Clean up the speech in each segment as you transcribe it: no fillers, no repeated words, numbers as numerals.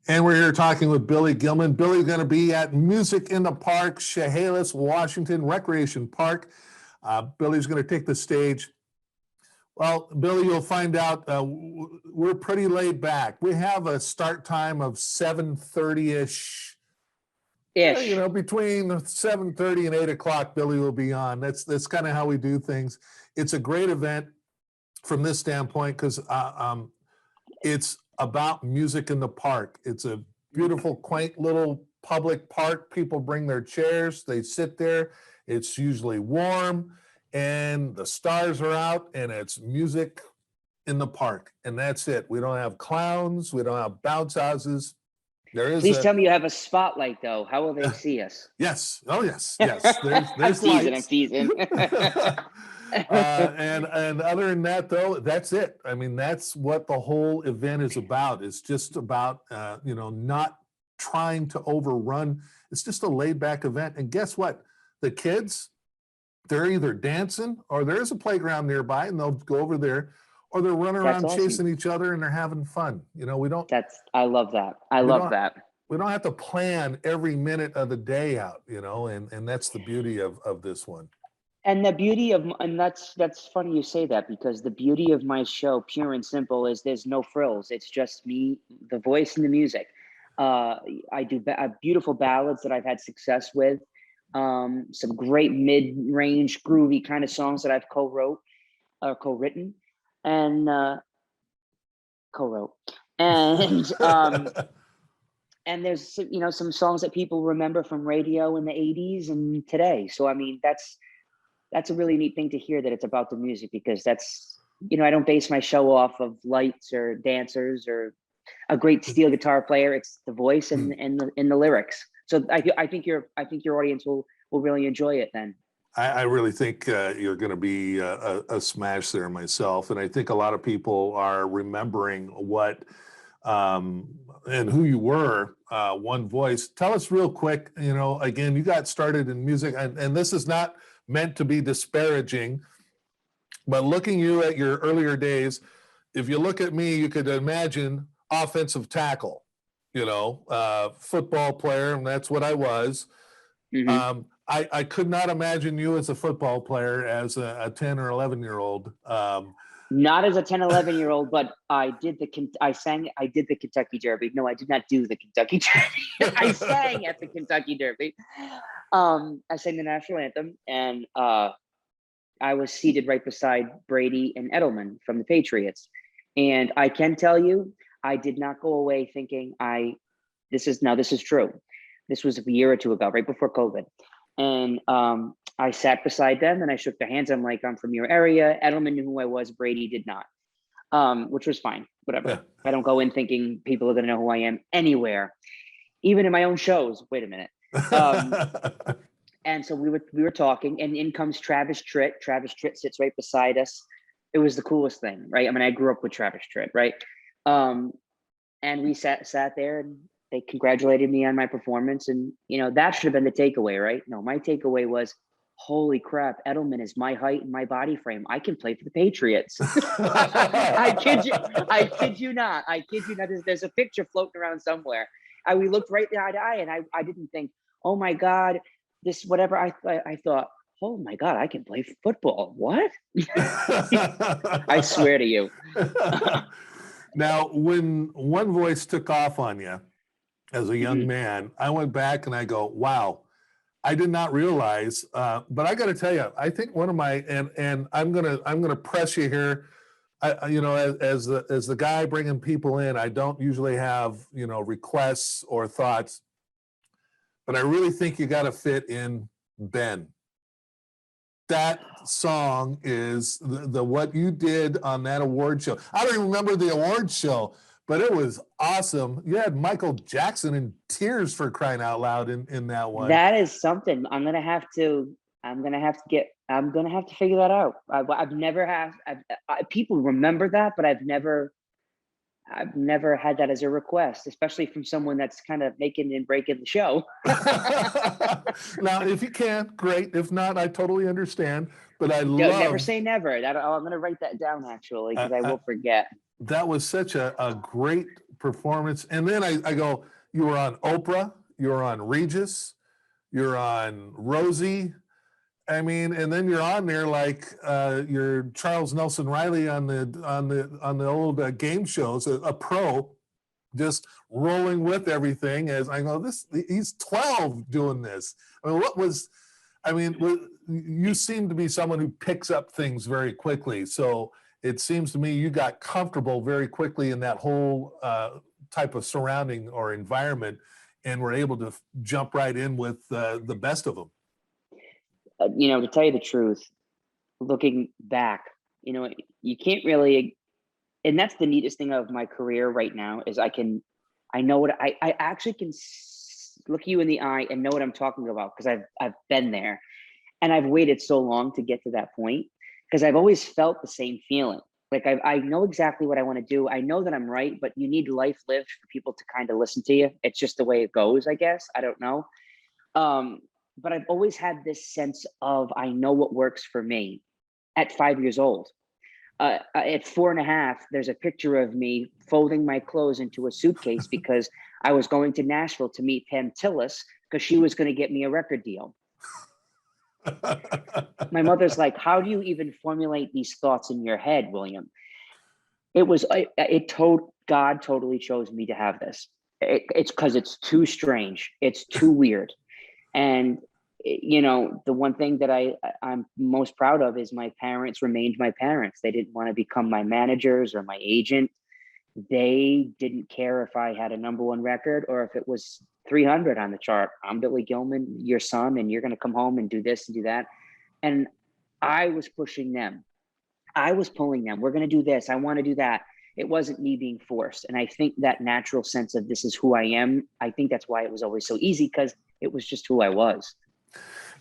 And we're here talking with Billy Gilman. Billy's going to be at Music in the Park, Chehalis, Washington Recreation Park. Billy's going to take the stage. Well, Billy, you'll find out we're pretty laid back. We have a start time of 7:30-ish. Ish. Between 7:30 and 8 o'clock, Billy will be on. That's kind of how we do things. It's a great event from this standpoint because it's about music in the park. It's a beautiful, quaint little public park. People bring their chairs, they sit there. It's usually warm and the stars are out and it's music in the park. And that's it. We don't have clowns. We don't have bounce houses. Please tell me you have a spotlight though. How will they see us? Yes. Oh, yes. Yes. There's I'm lights. teasing. And other than that, though, that's it. I mean, that's what the whole event is about. It's just about, not trying to overrun. It's just a laid back event. And guess what? The kids, they're either dancing or there's a playground nearby and they'll go over there, or they're running around awesome. chasing each other and they're having fun. I love that. I love that. We don't have to plan every minute of the day out, and that's the beauty of this one. And the beauty of, and that's funny you say that, because the beauty of my show, pure and simple, is there's no frills. It's just me, the voice, and the music. I do beautiful ballads that I've had success with. Some great mid-range, groovy kind of songs that I've co-written, and co-wrote. And and there's some songs that people remember from radio in the 80s and today. So I mean that's a really neat thing to hear, that it's about the music, because that's, I don't base my show off of lights or dancers or a great steel guitar player. It's the voice and the lyrics. So I think your audience will really enjoy it then. I really think you're going to be a smash there myself. And I think a lot of people are remembering what and who you were, One Voice. Tell us real quick, again, you got started in music, and this is not meant to be disparaging, but looking you at your earlier days, if you look at me, you could imagine offensive tackle, football player, and that's what I was. Mm-hmm. I could not imagine you as a football player as a 10 or 11-year-old. Not as a 10, 11-year-old, but I did the Kentucky Derby. No, I did not do the Kentucky Derby. I sang at the Kentucky Derby. I sang the national anthem, and I was seated right beside Brady and Edelman from the Patriots. And I can tell you, I did not go away thinking this is true. This was a year or two ago, right before COVID. And I sat beside them and I shook their hands. I'm like, I'm from your area. Edelman knew who I was. Brady did not, which was fine. Whatever. Yeah. I don't go in thinking people are going to know who I am anywhere, even in my own shows. Wait a minute. And so we were talking, and in comes Travis Tritt. Travis Tritt sits right beside us. It was the coolest thing, right? I mean, I grew up with Travis Tritt, right? And we sat there, and they congratulated me on my performance, and that should have been the takeaway, right? No, my takeaway was, holy crap, Edelman is my height and my body frame. I can play for the Patriots. I kid you not. There's a picture floating around somewhere. We looked right eye to eye, and I didn't think, oh my God, this whatever. I thought, oh my God, I can play football. What? I swear to you. Now, when One Voice took off on you as a young man, I went back and I go, wow, I did not realize, but I got to tell you, I think one of my, and I'm gonna press you here. As the guy bringing people in, I don't usually have requests or thoughts, but I really think you got to fit in Ben. That song is the what you did on that award show. I don't even remember the award show, but it was awesome. You had Michael Jackson in tears, for crying out loud, in that one. That is something I'm gonna have to figure that out. I've never had people remember that, but I've never had that as a request, especially from someone that's kind of making and breaking the show. Now, if you can, great. If not, I totally understand. But I love. Never say never. I'm going to write that down, actually, because I will forget. That was such a great performance. And then I go, you were on Oprah, you were on Regis, you're on Rosie. I mean, and then you're on there like you're Charles Nelson Riley on the old game shows, a pro, just rolling with everything. As I go, he's 12 doing this. I mean, you seem to be someone who picks up things very quickly. So it seems to me you got comfortable very quickly in that whole type of surrounding or environment, and were able to jump right in with the best of them. To tell you the truth, looking back, you can't really, and that's the neatest thing of my career right now is I know what I actually can look you in the eye and know what I'm talking about, because I've been there, and I've waited so long to get to that point, because I've always felt the same feeling. Like I know exactly what I want to do. I know that I'm right, but you need life lived for people to kind of listen to you. It's just the way it goes, I guess. I don't know. But I've always had this sense of, I know what works for me at 5 years old. At 4.5, there's a picture of me folding my clothes into a suitcase because I was going to Nashville to meet Pam Tillis because she was going to get me a record deal. My mother's like, how do you even formulate these thoughts in your head, William? God totally chose me to have this. It's because it's too strange. It's too weird. And the one thing that I'm most proud of is my parents remained my parents. They didn't want to become my managers or my agent. They didn't care if I had a #1 record or if it was 300 on the chart. I'm Billy Gilman, your son, and you're going to come home and do this and do that. And I was pushing them. I was pulling them. We're going to do this. I want to do that. It wasn't me being forced. And I think that natural sense of this is who I am, I think that's why it was always so easy, because it was just who I was.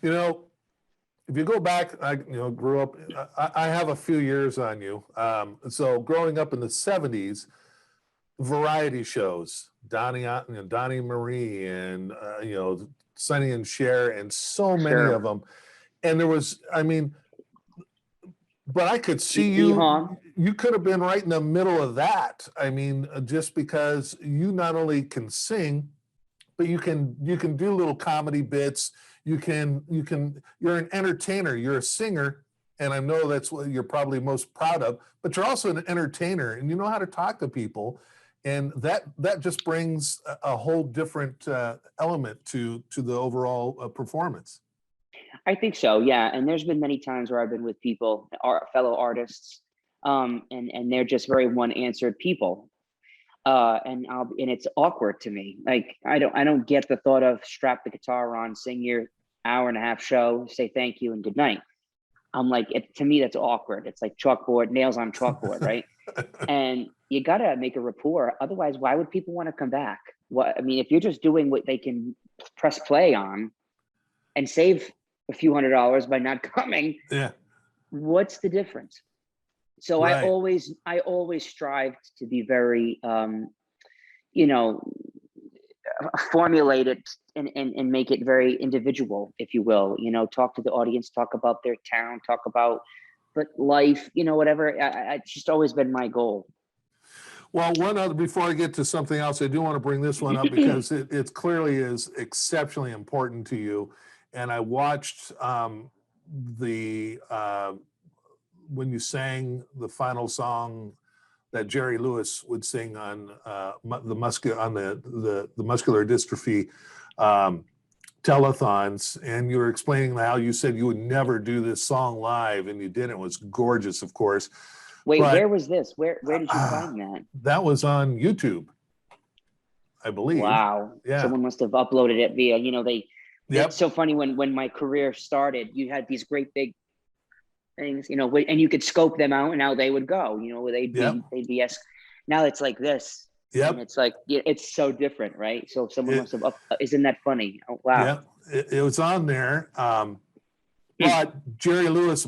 If you go back, I grew up, I have a few years on you. So growing up in the 70s, variety shows, Donnie Marie and, Sonny and Cher, and so many of them. And there was, but I could see you could have been right in the middle of that. Just because you not only can sing, but you can do little comedy bits. You're an entertainer, you're a singer, and I know that's what you're probably most proud of, but you're also an entertainer, and you know how to talk to people. And that just brings a whole different element to the overall performance. I think so, yeah. And there's been many times where I've been with people, fellow artists, and they're just very one-answered people. And it's awkward to me. Like I don't get the thought of strap the guitar on, sing your 1.5-hour show, say thank you and good night. I'm like, to me, that's awkward. It's like chalkboard, nails on chalkboard, right? And you gotta make a rapport. Otherwise, why would people want to come back? If you're just doing what they can press play on and save a few $100s by not coming, yeah, what's the difference? So right. I always strived to be very, formulate it and make it very individual, if you will. Talk to the audience, talk about their town, talk about life, whatever. It's just always been my goal. Well, one other, before I get to something else, I do want to bring this one up because it clearly is exceptionally important to you. And I watched when you sang the final song that Jerry Lewis would sing on the muscular dystrophy telethons, and you were explaining how you said you would never do this song live, and you did. It was gorgeous, of course. Wait, where was this? Where did you find that? That was on YouTube, I believe. Wow. Yeah. Someone must have uploaded it via, Yep. It's so funny when my career started, you had these great big things, and you could scope them out, and now they would go, they'd be now it's like this. Yep. And it's like, it's so different, right? So someone must have isn't that funny? Oh, wow. Yeah, it was on there. But Jerry Lewis,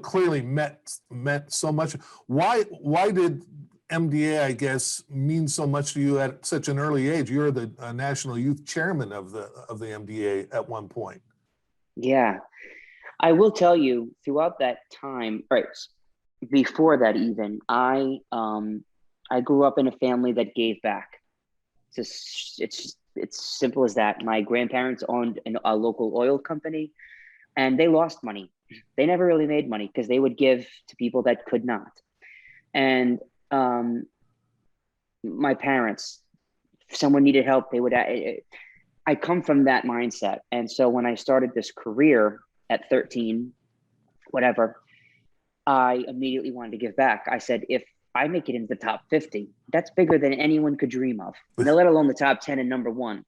clearly met so much. Why did MDA, I guess, mean so much to you at such an early age? You're the national youth chairman of the MDA at one point. Yeah, I will tell you, throughout that time, right before that, even I I grew up in a family that gave back. It's simple as that. My grandparents owned a local oil company, and they lost money. They never really made money because they would give to people that could not. And my parents, if someone needed help, they would. I come from that mindset, and so when I started this career at 13, whatever, I immediately wanted to give back. I said, if I make it into the top 50, that's bigger than anyone could dream of, let alone the top 10 and number one.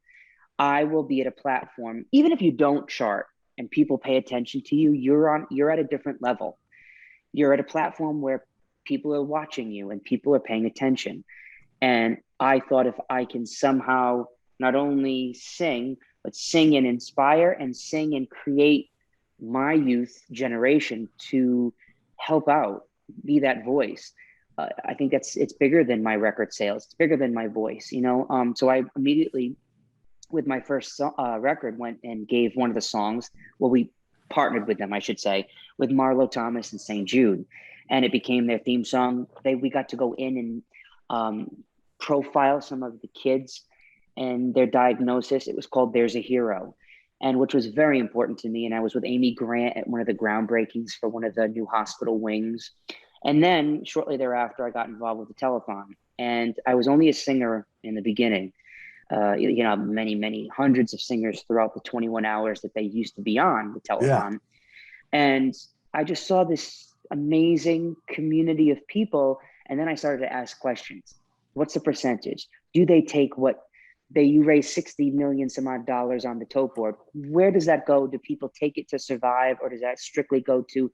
I will be at a platform, even if you don't chart and people pay attention to you, you're at a different level. You're at a platform where people are watching you and people are paying attention. And I thought, if I can somehow not only sing, but sing and inspire and sing and create my youth generation to help out, be that voice. I think it's bigger than my record sales. It's bigger than my voice, you know? So I immediately, with my first record, went and gave one of the songs. Well, we partnered with them, I should say, with Marlo Thomas and St. Jude, and it became their theme song. We got to go in and profile some of the kids and their diagnosis. It was called There's a Hero, and which was very important to me. And I was with Amy Grant at one of the groundbreakings for one of the new hospital wings. And then shortly thereafter, I got involved with the telethon, and I was only a singer in the beginning. You know, many hundreds of singers throughout the 21 hours that they used to be on the telethon. Yeah. And I just saw this amazing community of people. And then I started to ask questions. What's the percentage? Do they take what you raise 60 million some odd dollars on the tote board? Where does that go? Do people take it to survive, or does that strictly go to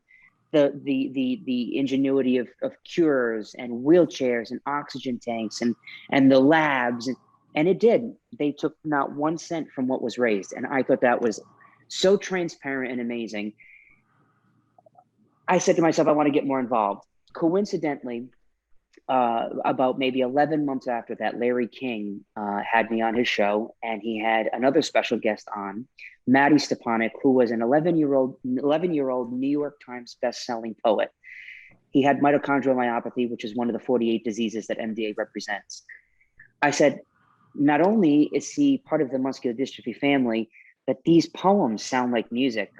the ingenuity of cures and wheelchairs and oxygen tanks and the labs? And it did. They took not 1 cent from what was raised. And I thought that was so transparent and amazing. I said to myself, I want to get more involved. Coincidentally, about maybe 11 months after that, Larry King had me on his show, and he had another special guest on, Maddie Stepanek, who was an 11-year-old New York Times best-selling poet. He had mitochondrial myopathy, which is one of the 48 diseases that MDA represents. I said, not only is he part of the muscular dystrophy family, but these poems sound like music.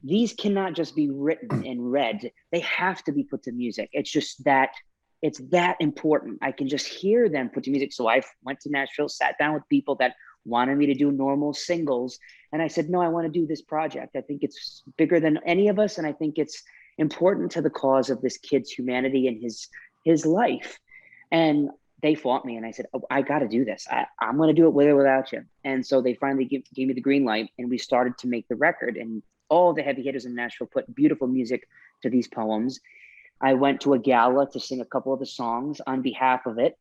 These cannot just be written and read. They have to be put to music. It's that important. I can just hear them put to music. So I went to Nashville, sat down with people that wanted me to do normal singles. And I said, no, I want to do this project. I think it's bigger than any of us. And I think it's important to the cause of this kid's humanity and his life. And they fought me, and I said, oh, I got to do this. I'm going to do it with or without you. And so they finally gave me the green light, and we started to make the record. And all the heavy hitters in Nashville put beautiful music to these poems. I went to a gala to sing a couple of the songs on behalf of it.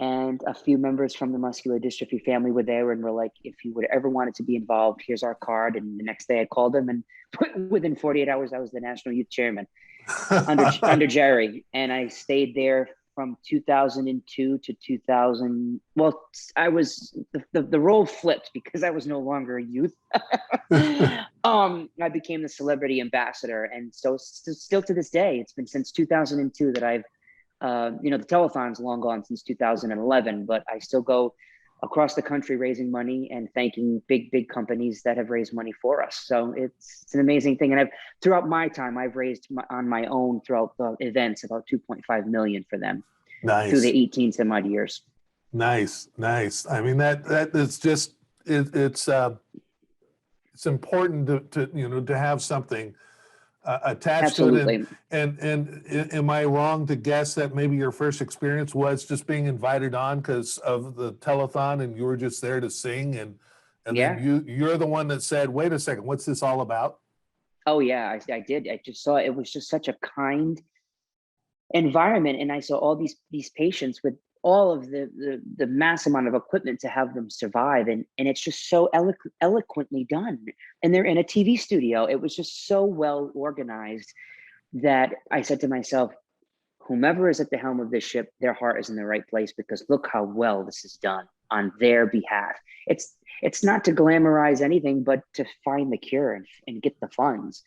And a few members from the muscular dystrophy family were there and were like, if you would ever wanted to be involved, here's our card. And the next day I called them, and within 48 hours, I was the national youth chairman under Jerry. And I stayed there from 2002 to 2000. Well, I was, the role flipped because I was no longer a youth. I became the celebrity ambassador. And so still to this day, it's been since 2002 that I've, the telethon's long gone since 2011, but I still go across the country raising money and thanking big companies that have raised money for us. So it's an amazing thing. And throughout my time, I've raised on my own throughout the events about 2.5 million for them. Nice. Through the 18 some odd years. Nice. I mean, that is just, it's important to have something attached Absolutely. to it. And am I wrong to guess that maybe your first experience was just being invited on because of the telethon, and you were just there to sing, and yeah. Then you're the one that said, wait a second, what's this all about? Oh yeah, I did. I just saw it was just such a kind environment, and I saw all these patients with all of the mass amount of equipment to have them survive, and it's just so eloquently done. And they're in a TV studio. It was just so well organized that I said to myself, whomever is at the helm of this ship, their heart is in the right place, because look how well this is done on their behalf. It's not to glamorize anything, but to find the cure and get the funds.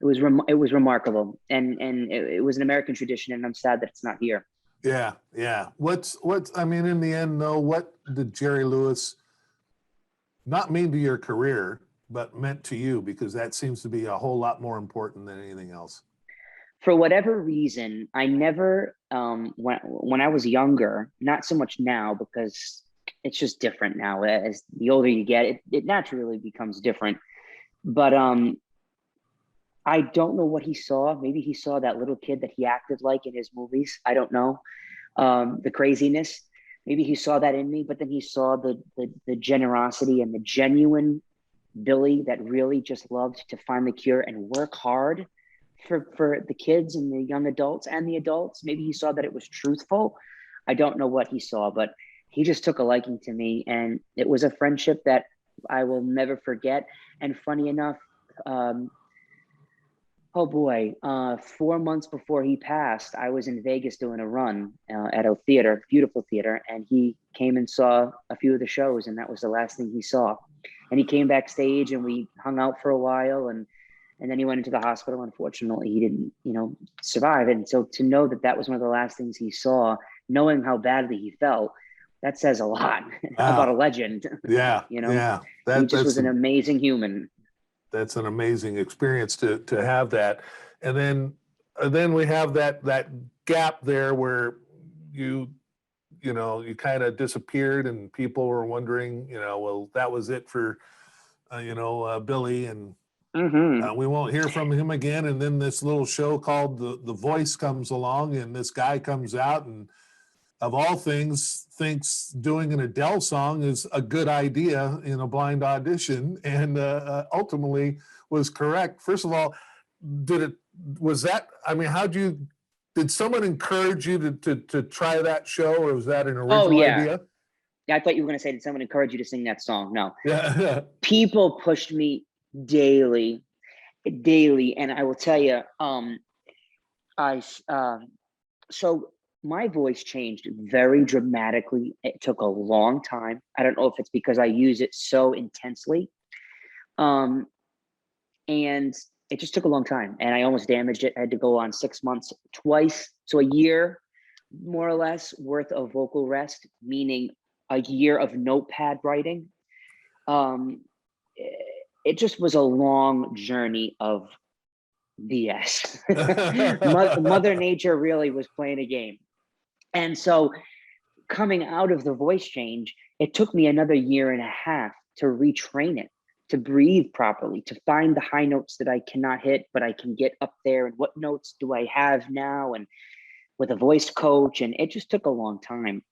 It was remarkable, and it was an American tradition, and I'm sad that it's not here. Yeah, yeah. I mean, in the end, though, what did Jerry Lewis not mean to your career, but meant to you? Because that seems to be a whole lot more important than anything else. For whatever reason, I never when I was younger, not so much now because it's just different now. As the older you get, it naturally becomes different. But I don't know what he saw. Maybe he saw that little kid that he acted like in his movies. I don't know. The craziness. Maybe he saw that in me, but then he saw the generosity and the genuine Billy that really just loved to find the cure and work hard for the kids and the young adults and the adults. Maybe he saw that it was truthful. I don't know what he saw, but he just took a liking to me, and it was a friendship that I will never forget. And funny enough, um, oh boy, 4 months before he passed, I was in Vegas doing a run at a theater, beautiful theater, and he came and saw a few of the shows, and that was the last thing he saw. And he came backstage, and we hung out for a while, and then he went into the hospital. Unfortunately, he didn't, survive. And so to know that that was one of the last things he saw, knowing how badly he felt, that says a lot about a Wow. legend. Yeah, You know, yeah. he just was an amazing human. That's an amazing experience to have that. And then we have that gap there where you you kind of disappeared and people were wondering, well, that was it for Billy, and Hmm. we won't hear from him again. And then this little show called the Voice comes along, and this guy comes out and, of all things, thinks doing an Adele song is a good idea in a blind audition, and ultimately was correct. First of all, did it was that? I mean, did someone encourage you to try that show, or was that an Oh original yeah. idea? I thought you were going to say, did someone encourage you to sing that song? No, Yeah. people pushed me daily, daily. And I will tell you, I, so my voice changed very dramatically. It took a long time. I don't know if it's because I use it so intensely. Um, and it just took a long time, and I almost damaged it. I had to go on 6 months twice. So a year, more or less, worth of vocal rest, meaning a year of notepad writing. Um, it just was a long journey of BS. Mother Nature really was playing a game. And so coming out of the voice change, it took me another year and a half to retrain it, to breathe properly, to find the high notes that I cannot hit, but I can get up there. And what notes do I have now? And with a voice coach. And it just took a long time.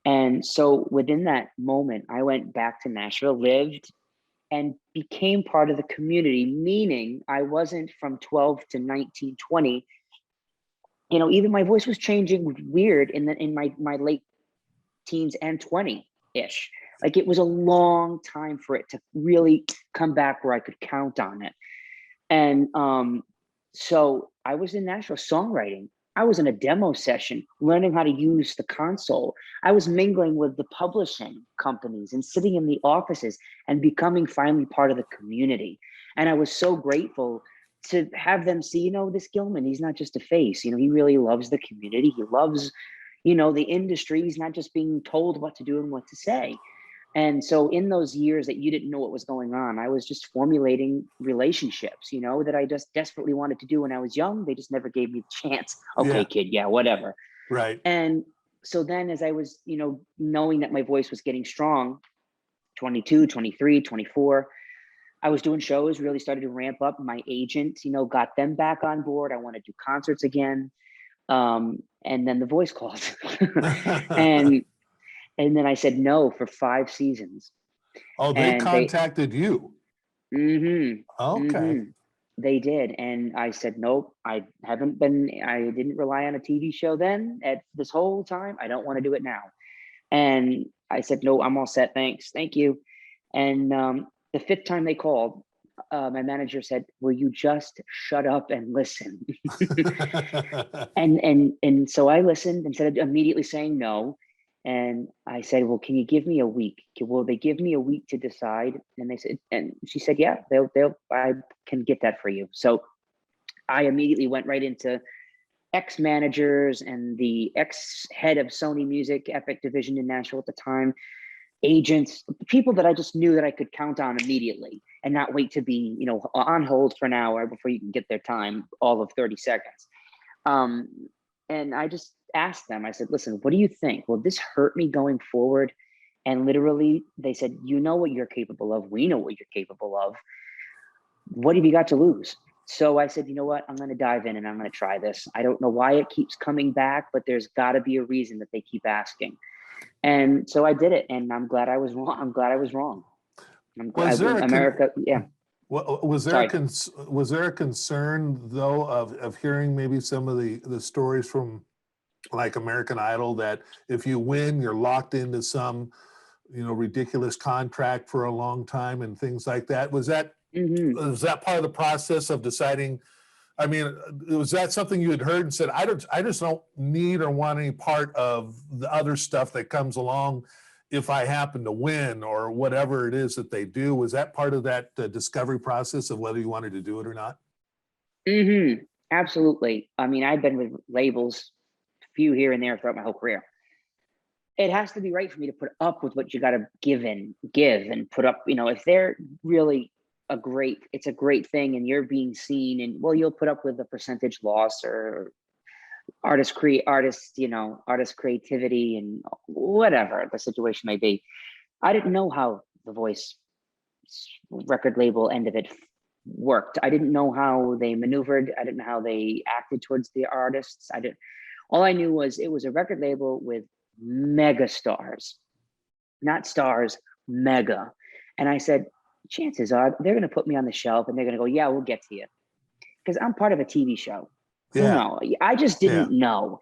And so within that moment, I went back to Nashville, lived, and became part of the community, meaning I wasn't from 12 to 19, 20. Even my voice was changing weird in my late teens and 20-ish. Like, it was a long time for it to really come back where I could count on it. And so I was in Nashville songwriting. I was in a demo session learning how to use the console. I was mingling with the publishing companies and sitting in the offices and becoming finally part of the community. And I was so grateful to have them see, this Gilman, he's not just a face. He really loves the community. He loves, the industry. He's not just being told what to do and what to say. And so in those years that you didn't know what was going on, I was just formulating relationships, that I just desperately wanted to do when I was young. They just never gave me the chance. Okay, Yeah. kid, yeah, whatever. Right. And so then as I was, knowing that my voice was getting strong, 22, 23, 24, I was doing shows, really started to ramp up. My agent, got them back on board. I want to do concerts again. And then the voice called. and and then I said no for 5 seasons. Oh, they And they contacted you. Okay. they did. And I said, nope, I didn't rely on a TV show then at this whole time. I don't want to do it now. And I said, no, I'm all set. Thanks. Thank you. And the fifth time they called, my manager said, will you just shut up and listen? And so I listened instead of immediately saying no. And I said, well, can you give me a week? Will they give me a week to decide? And they said, and she said, yeah, I can get that for you. So I immediately went right into ex-managers and the ex-head of Sony Music Epic Division in Nashville at the time, agents, people that I just knew that I could count on immediately and not wait to be, on hold for an hour before you can get their time, all of 30 seconds. And I just asked them, I said, listen, what do you think? Will this hurt me going forward? And literally they said, you know what you're capable of. We know what you're capable of. What have you got to lose? So I said, you know what? I'm going to dive in and I'm going to try this. I don't know why it keeps coming back, but there's got to be a reason that they keep asking. And so I did it, and I'm glad I was wrong. I'm glad I was wrong. I'm glad America. Yeah. Was there a concern though of hearing maybe some of the stories from like American Idol that if you win, you're locked into some, ridiculous contract for a long time and things like that? Was that part of the process of deciding? I mean, was that something you had heard and said, I just don't need or want any part of the other stuff that comes along if I happen to win or whatever it is that they do? Was that part of that discovery process of whether you wanted to do it or not? Absolutely. I mean, I've been with labels, a few here and there throughout my whole career. It has to be right for me to put up with what you got to give and put up, if they're really it's a great thing and you're being seen, and well, you'll put up with the percentage loss or artist creativity and whatever the situation may be. I didn't know how the Voice record label end of it worked. I didn't know how they maneuvered. I didn't know how they acted towards the artists. All I knew was it was a record label with mega stars, not stars, mega. And I said, chances are they're going to put me on the shelf and they're going to go, yeah, we'll get to you. Because I'm part of a TV show. Yeah. No, I just didn't know.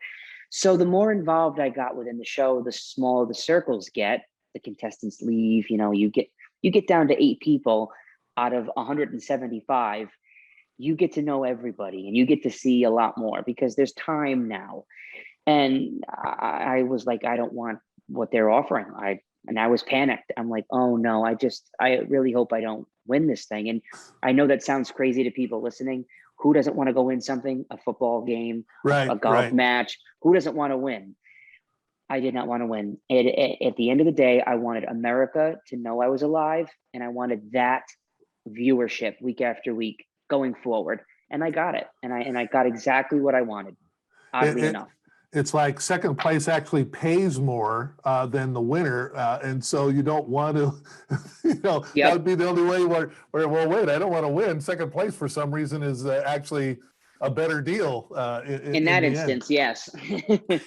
So the more involved I got within the show, the smaller the circles get. The contestants leave, you get down to 8 people out of 175. You get to know everybody and you get to see a lot more because there's time now. And I was like, I don't want what they're offering. I was panicked. I'm like, oh no, I really hope I don't win this thing. And I know that sounds crazy to people listening. Who doesn't want to go win something? A football game, a golf match. Who doesn't want to win? I did not want to win. At the end of the day, I wanted America to know I was alive, and I wanted that viewership week after week going forward. And I got it. And I got exactly what I wanted, oddly enough. It's like second place actually pays more than the winner. And so you don't want to, that would be the only way where, well, wait, I don't want to win. Second place for some reason is actually a better deal. In that instance, yes.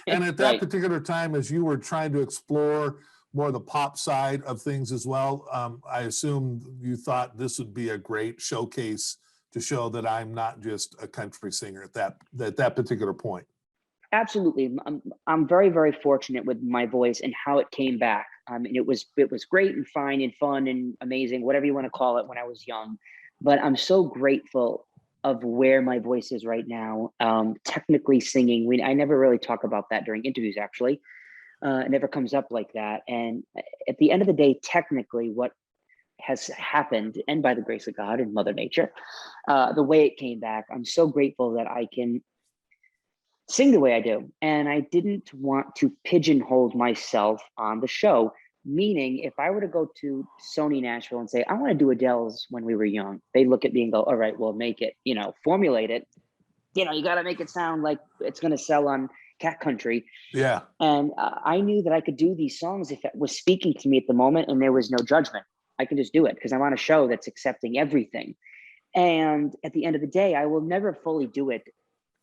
And at that particular time, as you were trying to explore more the pop side of things as well, I assume you thought this would be a great showcase to show that I'm not just a country singer at that particular point. Absolutely. I'm very, very fortunate with my voice and how it came back. It was great and fine and fun and amazing, whatever you want to call it, when I was young. But I'm so grateful of where my voice is right now. Technically singing, I never really talk about that during interviews, actually. It never comes up like that. And at the end of the day, technically what has happened, and by the grace of God and Mother Nature, the way it came back, I'm so grateful that I can sing the way I do. And I didn't want to pigeonhole myself on the show, meaning if I were to go to Sony Nashville and say, I want to do Adele's When We Were Young, they look at me and go, all right, well, make it, formulate it. You got to make it sound like it's going to sell on Cat Country. Yeah. And I knew that I could do these songs if it was speaking to me at the moment and there was no judgment. I can just do it because I'm on a show that's accepting everything. And at the end of the day, I will never fully do it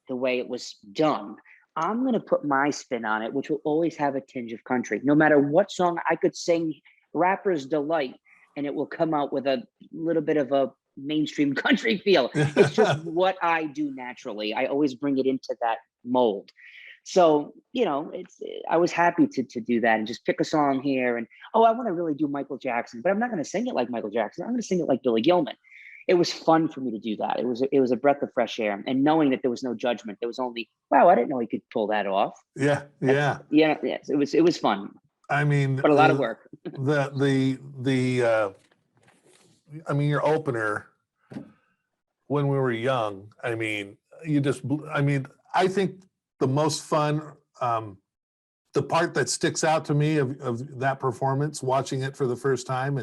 the way it was done. I'm going to put my spin on it, which will always have a tinge of country. No matter what song I could sing, Rapper's Delight, and it will come out with a little bit of a mainstream country feel. It's just what I do naturally. I always bring it into that mold. So, I was happy to do that and just pick a song here. And, I want to really do Michael Jackson, but I'm not going to sing it like Michael Jackson. I'm going to sing it like Billy Gilman. It was fun for me to do that. It was a breath of fresh air, and knowing that there was no judgment. There was only, wow, I didn't know he could pull that off. Yeah. Yes, it was fun. I mean, but a lot of work. Your opener, When We Were Young. I I think the most fun, the part that sticks out to me of that performance, watching it for the first time,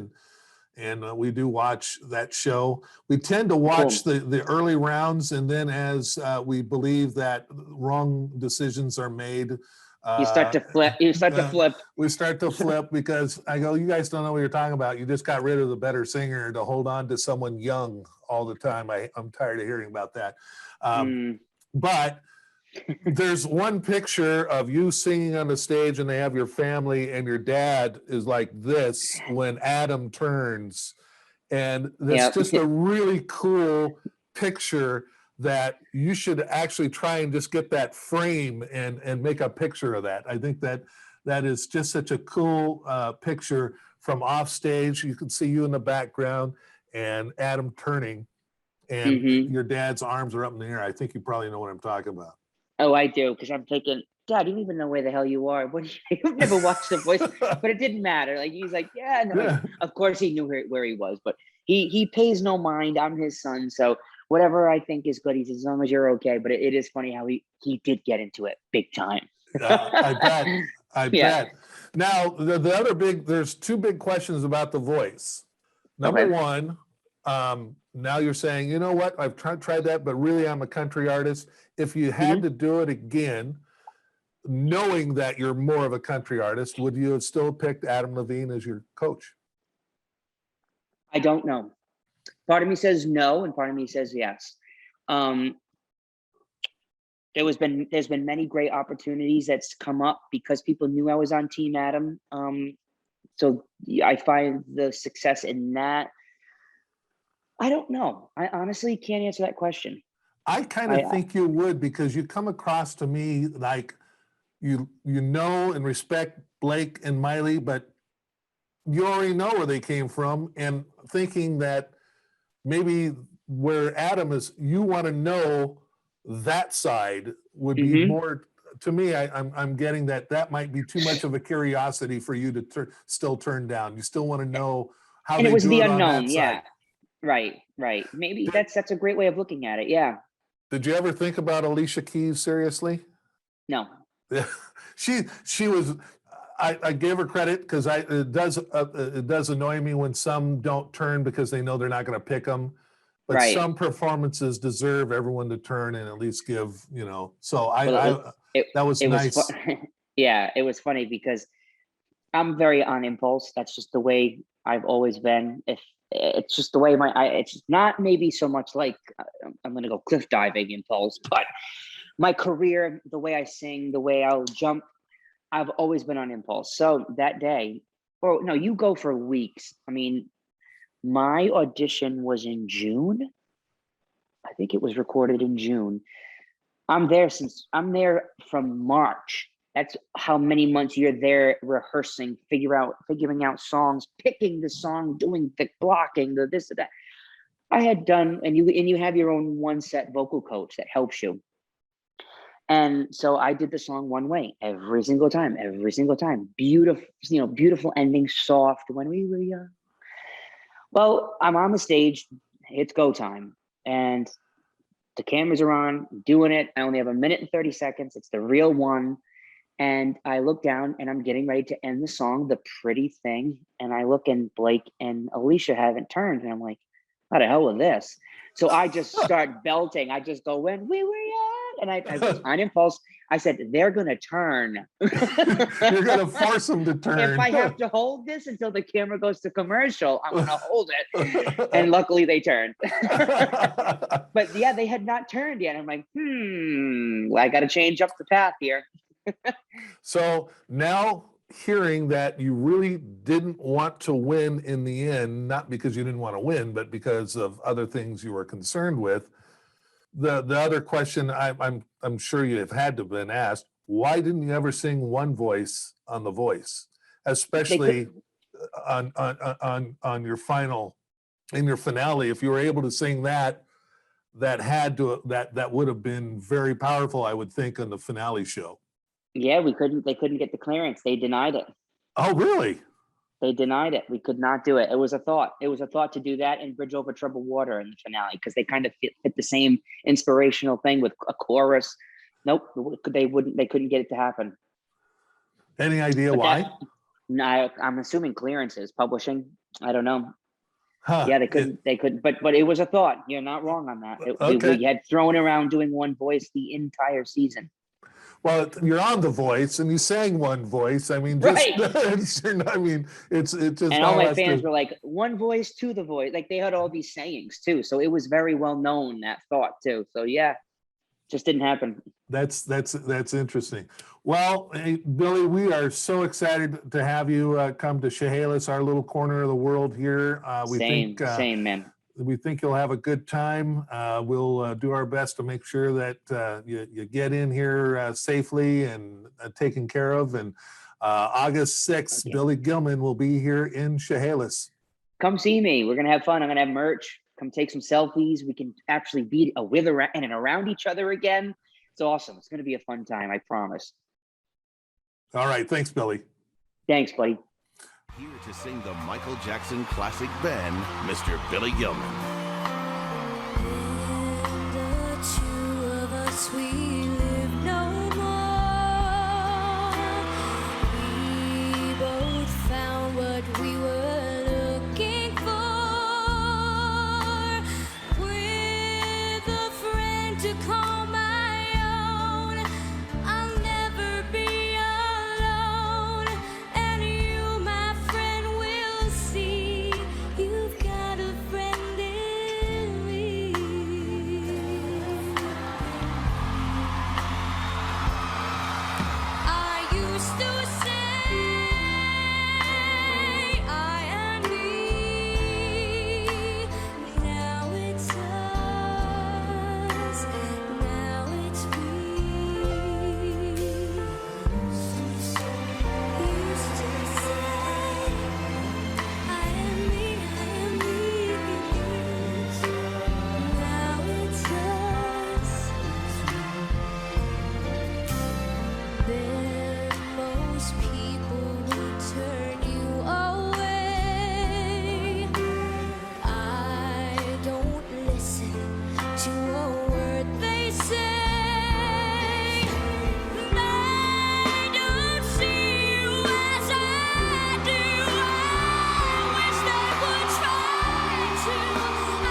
and we do watch that show. We tend to watch the early rounds, and then as we believe that wrong decisions are made, you start to flip. We start to flip because I go, you guys don't know what you're talking about. You just got rid of the better singer to hold on to someone young all the time. I'm tired of hearing about that. But there's one picture of you singing on the stage and they have your family and your dad is like this when Adam turns. And that's just a really cool picture that you should actually try and just get that frame and make a picture of that. I think that is just such a cool picture from off stage. You can see you in the background and Adam turning and your dad's arms are up in the air. I think you probably know what I'm talking about. Oh, I do, because I'm thinking, Dad, you don't even know where the hell you are. What? You've never watched The Voice, but it didn't matter. Like he's like, yeah, no. Yeah. Of course, he knew where he was, but he pays no mind. I'm his son, so whatever I think is good. He says, as long as you're okay. But it is funny how he did get into it big time. I bet. Now the other there's two big questions about The Voice. Number one. Now you're saying, you know what, I've tried that, but really I'm a country artist. If you had to do it again, knowing that you're more of a country artist, would you have still picked Adam Levine as your coach? I don't know. Part of me says no, and part of me says yes. There's been many great opportunities that's come up because people knew I was on Team Adam. So I find the success in that. I don't know. I honestly can't answer that question. I kind of think you would, because you come across to me like you know and respect Blake and Miley, but you already know where they came from, and thinking that maybe where Adam is, you want to know that side would be more. To me, I'm getting that might be too much of a curiosity for you to still turn down. You still want to know how and they it was do the it unknown. on that side. Right. Maybe that's a great way of looking at it. Yeah. Did you ever think about Alicia Keys seriously? No. She was. I gave her credit because it does annoy me when some don't turn because they know they're not going to pick them. But some performances deserve everyone to turn and at least give, So that was nice. Yeah, it was funny because I'm very on impulse. That's just the way I've always been. If it's just the way it's not maybe so much like I'm going to go cliff diving impulse, but my career, the way I sing, the way I'll jump, I've always been on impulse. So that day, or no, you go for weeks. I mean, my audition was in June. I think it was recorded in June. I'm there from March. That's how many months you're there rehearsing, figuring out songs, picking the song, doing the blocking, the this, that. I had done, and you have your own one set vocal coach that helps you. And so I did the song one way every single time. Beautiful, beautiful ending, soft when we were young. Well, I'm on the stage, it's go time. And the cameras are on, I'm doing it. I only have 1 minute and 30 seconds. It's the real one. And I look down and I'm getting ready to end the song, The Pretty Thing. And I look, and Blake and Alicia haven't turned. And I'm like, how the hell with this? So I just start belting. I just go, when we were young. And I was on impulse. I said, they're going to turn. You're going to force them to turn. If I have to hold this until the camera goes to commercial, I'm going to hold it. And luckily they turned. But yeah, they had not turned yet. I'm like, I got to change up the path here. So now, hearing that you really didn't want to win in the end, not because you didn't want to win, but because of other things you were concerned with. The other question I'm sure you have had to have been asked, why didn't you ever sing One Voice on The Voice, especially on your finale? If you were able to sing that would have been very powerful, I would think, on the finale show. Yeah, they couldn't get the clearance. They denied it. Oh, really? They denied it. We could not do it. It was a thought. It was a thought to do that and Bridge Over Troubled Water in the finale, because they kind of fit the same inspirational thing with a chorus. Nope, they wouldn't. They couldn't get it to happen. Any idea But why? No, I'm assuming clearances, publishing. I don't know. Huh. Yeah, they couldn't. They couldn't. But it was a thought. You're not wrong on that. Okay. We had thrown around doing one voice the entire season. Well, you're on The Voice, and you sang one voice. I mean, just Right. I mean, it's just. And all my fans were like, one voice to the voice. Like they had all these sayings too, so it was very well known, that thought too. So yeah, just didn't happen. That's interesting. Well, hey, Billy, we are so excited to have you come to Chehalis, our little corner of the world here. Same, man. We think you'll have a good time. We'll do our best to make sure that you get in here safely and taken care of. And August 6th, Billy Gilman will be here in Chehalis. Come see me. We're gonna have fun. I'm gonna have merch. Come take some selfies. We can actually be with and around each other again. It's awesome. It's gonna be a fun time. I promise. All right. Thanks, Billy. Thanks, buddy. Here to sing the Michael Jackson classic Ben, Mr. Billy Gilman. And the two of us, we live no more. We both found what we were looking for. With a friend to call my own, I'll never be alone. And you, my friend, will see you've got a friend in me. I used to say I and me. Now it's us. Now it's we. Used to say I am me. Now it's us. Then most people would turn you away. I don't listen to a word they say. They don't see you as I do. I wish they would try to.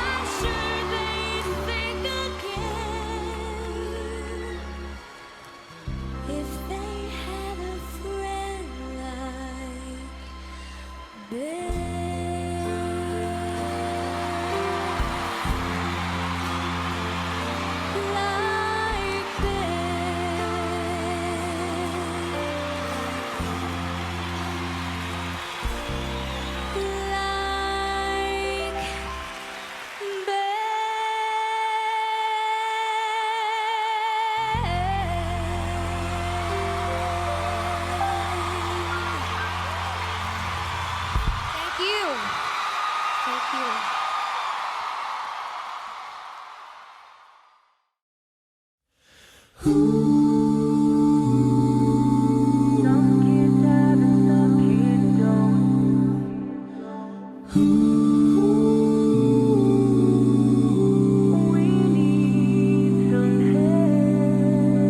I'm sure they'd think again if they had a friend like Ben. Like Thank you. Thank you. Some kids have and some kids don't. We need some help.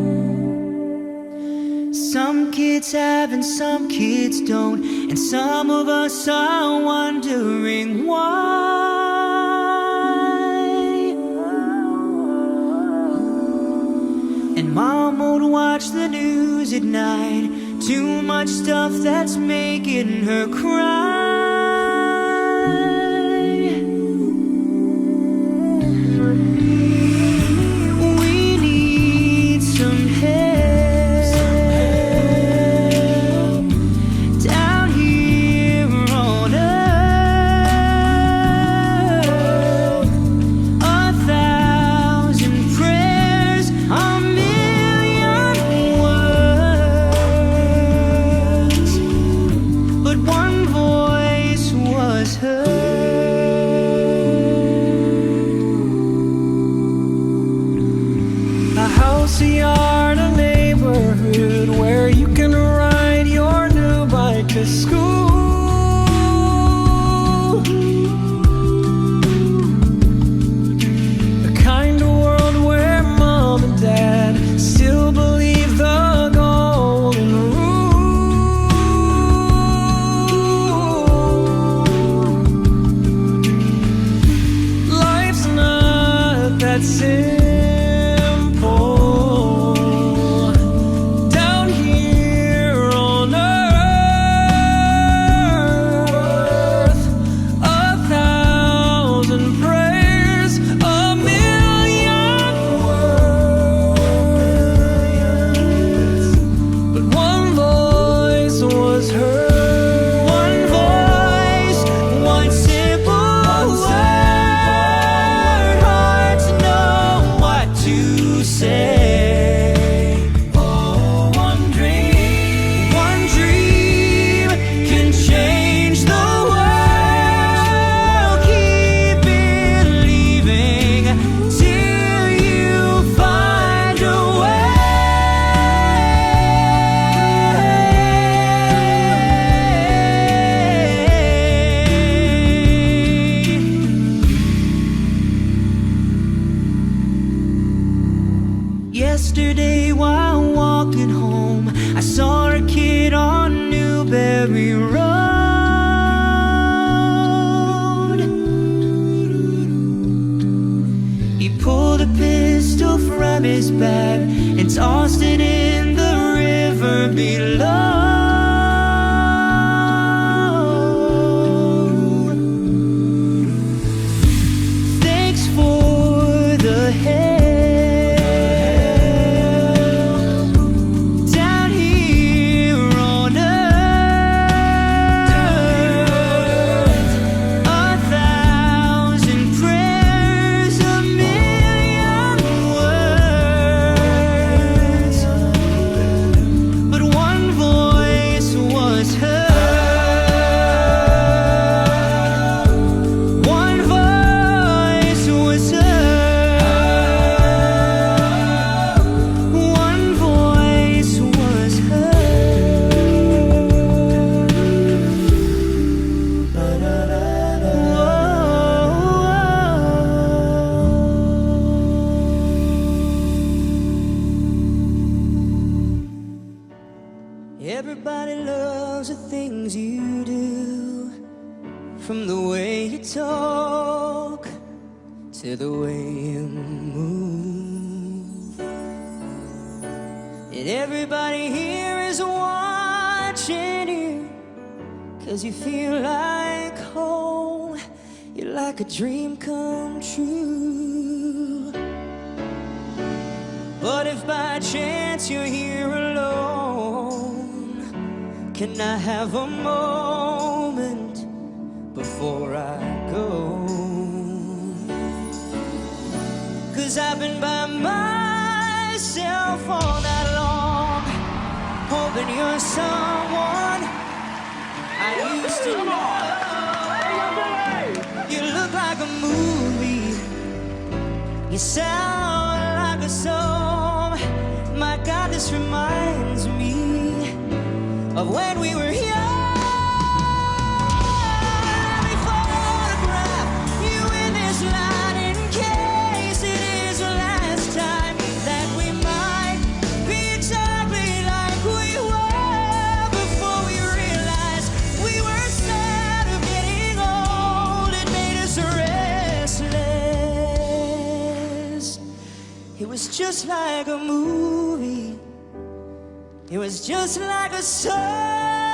Some kids have and some kids don't, and some of us are wondering why. And mom won't watch the news at night, too much stuff that's making her cry. We need some help down here on earth. 1,000 prayers, a million words, but one voice it's simple. Down here on earth, 1,000 prayers, 1,000,000 words, but one voice was heard. One voice, one simple word, hard to know what to say. Oh, one dream can change the world. Keep believing till you find a way. Yesterday while walking home, I saw a kid on Newberry Road. He pulled a pistol from his bag and tossed it in the river below. Thanks for the help. Down here on earth, 1,000 prayers, 1,000,000 words, but one voice was heard. One voice was heard. One voice was Everybody loves the things you do, from the way you talk to the way you move. And everybody here is watching you, 'cause you feel like home. You're like a dream come true. But if by chance you're here alone, can I have a moment before I go? 'Cause I've been by myself all night long, hoping you're someone I used to know. You look like a movie, you sound like a song. My God, this reminds me of when we were young. Let me photograph you in this light in case it is the last time that we might be exactly like we were before we realized we were sad of getting old. It made us restless. It was just like a movie. It was just like a song.